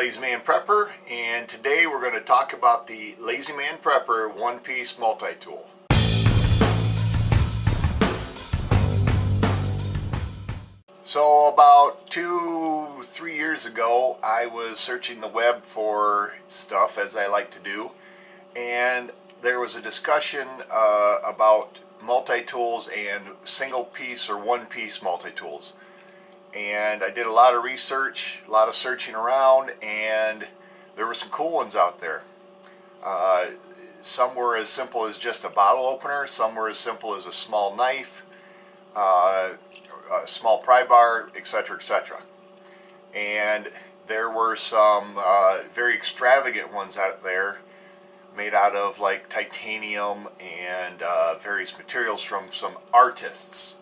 Lazy Man Prepper, and today we're going to talk about the Lazy Man Prepper one-piece multi-tool. So about 2-3 years ago, I was searching the web for stuff, as I like to do, and there was a discussion about multi-tools and single-piece or one-piece multi-tools. And I did a lot of research, a lot of searching around, and there were some cool ones out there. Some were as simple as just a bottle opener, some were as simple as a small knife, a small pry bar, etc., etc. And there were some very extravagant ones out there made out of like titanium and various materials from some artists.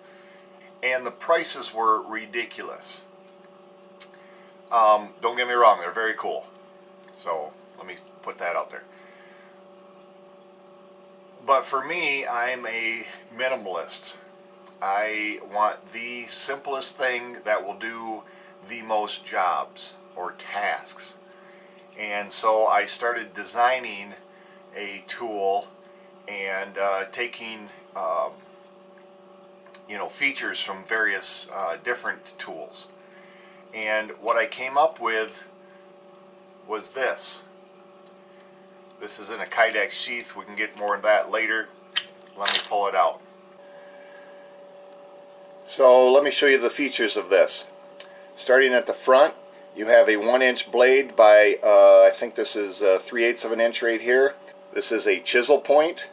And the prices were ridiculous. Don't get me wrong, they're very cool. So let me put that out there. But for me, I'm a minimalist. I want the simplest thing that will do the most jobs or tasks. And so I started designing a tool and taking features from various different tools. And what I came up with was this. This is in a Kydex sheath. We can get more of that later. Let me pull it out. So let me show you the features of this. Starting at the front, you have a 1-inch blade by, I think this is 3/8 of an inch right here. This is a chisel point.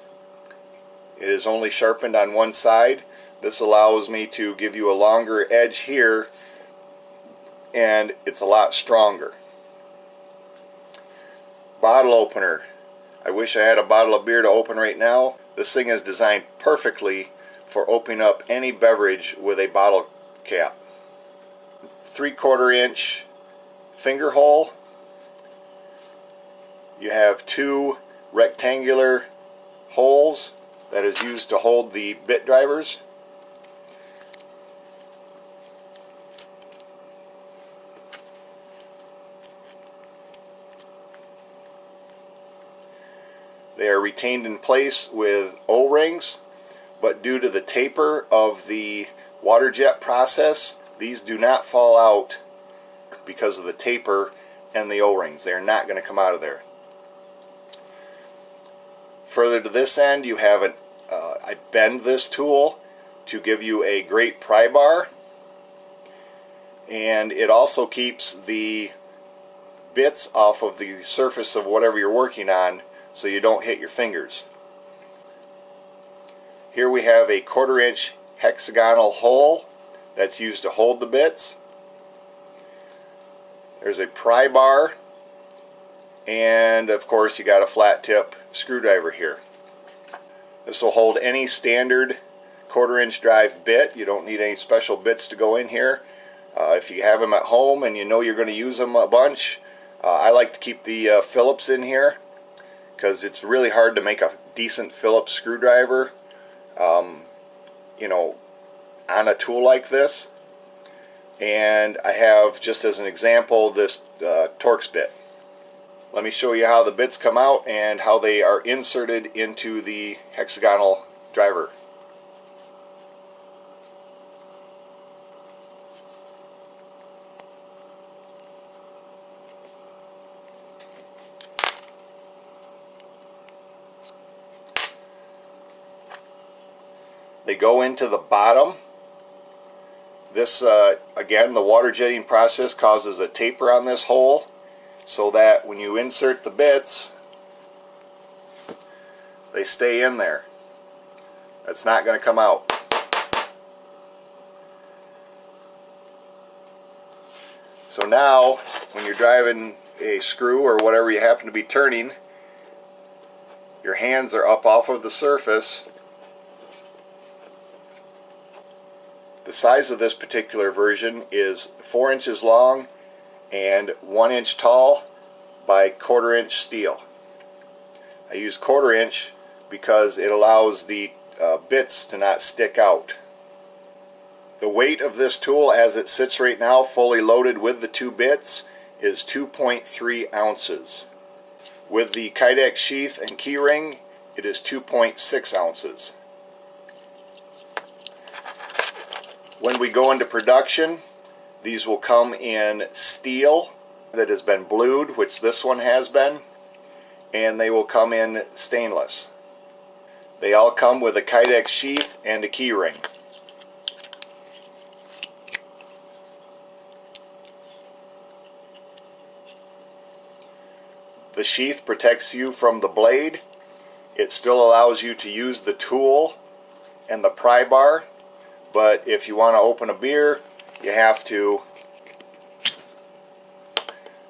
It is only sharpened on one side. This allows me to give you a longer edge here, and it's a lot stronger. Bottle opener. I wish I had a bottle of beer to open right now. This thing is designed perfectly for opening up any beverage with a bottle cap. 3/4 inch finger hole. You have 2 rectangular holes that is used to hold the bit drivers. They are retained in place with O-rings, but due to the taper of the water jet process, these do not fall out because of the taper and the O-rings. They are not going to come out of there. Further to this end, you have I bend this tool to give you a great pry bar, and it also keeps the bits off of the surface of whatever you're working on so you don't hit your fingers. Here we have a 1/4 inch hexagonal hole that's used to hold the bits. There's a pry bar, and of course you got a flat tip screwdriver here. This will hold any standard 1/4 inch drive bit. You don't need any special bits to go in here. If you have them at home and you know you're going to use them a bunch, I like to keep the Phillips in here because it's really hard to make a decent Phillips screwdriver on a tool like this. And I have, just as an example, this Torx bit. Let me show you how the bits come out and how they are inserted into the hexagonal driver. They go into the bottom. This, again, the water jetting process causes a taper on this hole so that when you insert the bits, they stay in there. That's not going to come out. So now, when you're driving a screw or whatever you happen to be turning, your hands are up off of the surface. The size of this particular version is 4 inches long and 1 inch tall by 1/4 inch steel. I use 1/4 inch because it allows the bits to not stick out. The weight of this tool as it sits right now, fully loaded with the 2 bits, is 2.3 ounces. With the Kydex sheath and keyring, it is 2.6 ounces. When we go into production, these will come in steel that has been blued, which this one has been, and they will come in stainless. They all come with a Kydex sheath and a keyring. The sheath protects you from the blade. It still allows you to use the tool and the pry bar, but if you want to open a beer, you have to.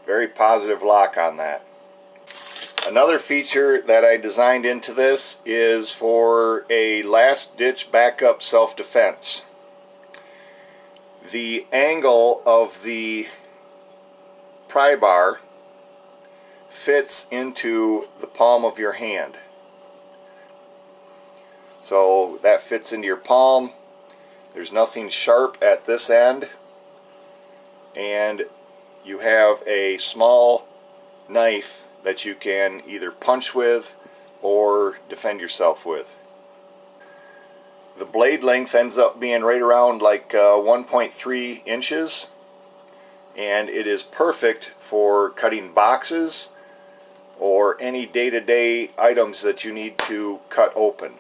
Very positive lock on that. Another feature that I designed into this is for a last-ditch backup self-defense. The angle of the pry bar fits into the palm of your hand. So that fits into your palm. There's nothing sharp at this end, and you have a small knife that you can either punch with or defend yourself with. The blade length ends up being right around like 1.3 inches, and it is perfect for cutting boxes or any day-to-day items that you need to cut open.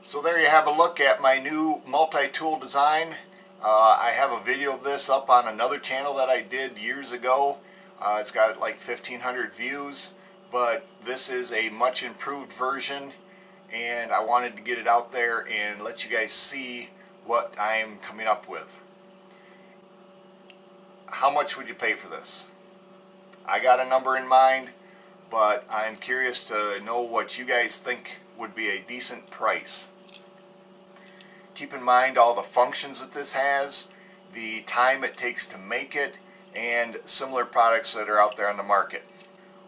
So there you have a look at my new multi-tool design. I have a video of this up on another channel that I did years ago. It's got like 1,500 views, but this is a much improved version, and I wanted to get it out there and let you guys see what I'm coming up with. How much would you pay for this? I got a number in mind, but I'm curious to know what you guys think would be a decent price. Keep in mind all the functions that this has, the time it takes to make it, and similar products that are out there on the market.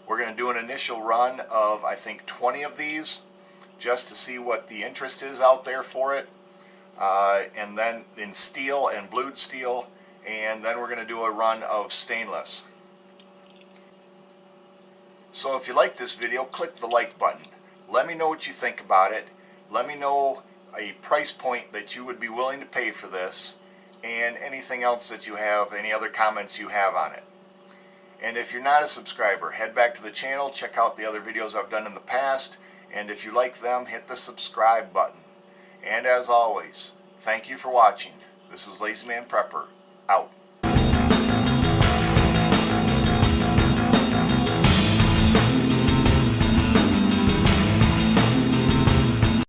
We're going to do an initial run of, I think, 20 of these, just to see what the interest is out there for it, and then in steel and blued steel, and then we're going to do a run of stainless. So if you like this video, click the like button. Let me know what you think about it. Let me know a price point that you would be willing to pay for this, and anything else that you have, any other comments you have on it. And if you're not a subscriber, head back to the channel, check out the other videos I've done in the past, and if you like them, hit the subscribe button. And as always, thank you for watching. This is Lazy Man Prepper, out.